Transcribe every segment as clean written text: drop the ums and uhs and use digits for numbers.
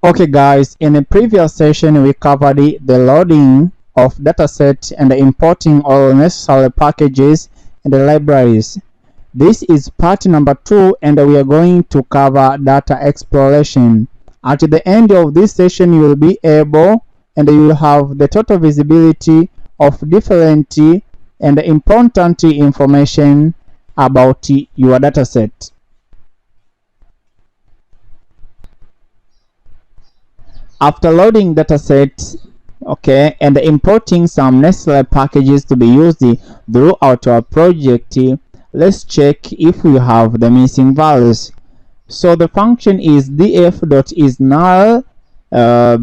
Okay guys, in the previous session we covered the loading of dataset and the importing all necessary packages and the libraries. This is part number 2 and we are going to cover data exploration. At the end of this session you will be able and you will have the total visibility of different and important information about your dataset. After loading dataset, okay, and importing some necessary packages to be used throughout our project, let's check if we have the missing values. So the function is df.isNull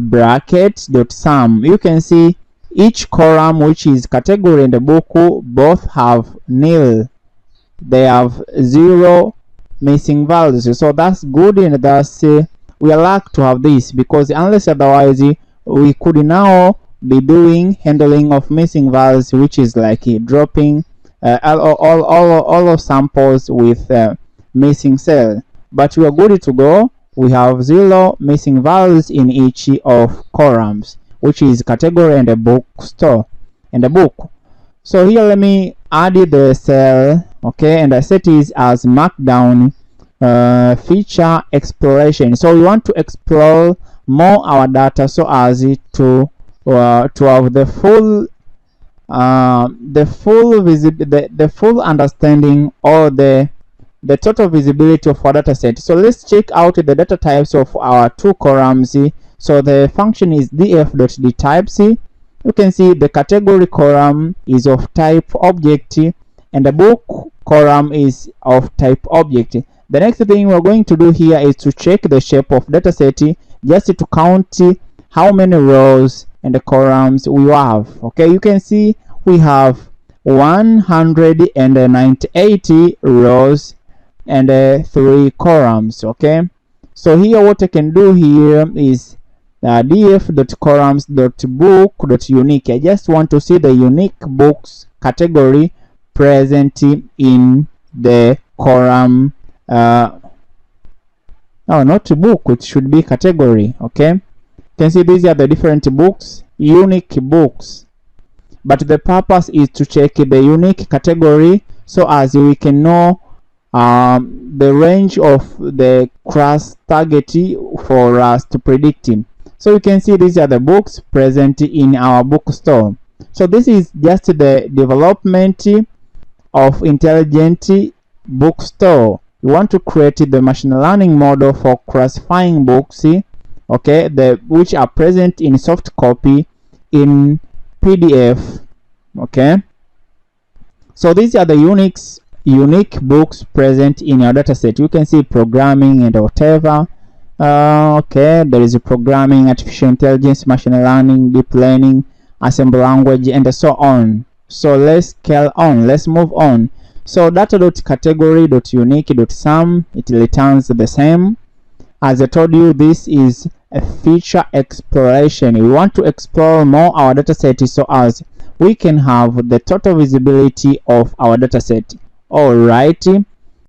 bracket.sum. You can see each column, which is category and the book, both have nil. They have 0 missing values. So that's good, and that's we are lucky to have this, because unless otherwise we could now be doing handling of missing values, which is like dropping all of samples with missing cell. But we are good to go. We have 0 missing values in each of columns, which is category and the book store and the book. So here let me add the cell, okay, and I set it as markdown feature exploration. So we want to explore more our data so as to have the full understanding or the total visibility of our data set. So let's check out the data types of our 2 columns. So the function is df.dtypes. You can see the category column is of type object and the book column is of type object. The next thing we're going to do here is to check the shape of dataset, just to count how many rows and the columns we have. Okay, you can see we have 198 rows and 3 columns. Okay, so here what I can do here is df.columns.book.unique. I just want to see the unique books category present in the column. No, not book, it should be category. Okay, you can see these are the different books, unique books, but the purpose is to check the unique category so as we can know the range of the class target for us to predict. So you can see these are the books present in our bookstore. So this is just the development of intelligent bookstore. You want to create the machine learning model for classifying books, okay, which are present in soft copy in PDF. Okay, so these are the unique books present in your dataset. You can see programming and whatever. Okay, there is a programming, artificial intelligence, machine learning, deep learning, assembly language, and so on. So let's scale on, let's move on. So data.category.unique.sum, it returns the same. As I told you, this is a feature exploration. We want to explore more our dataset so as we can have the total visibility of our dataset. Alright,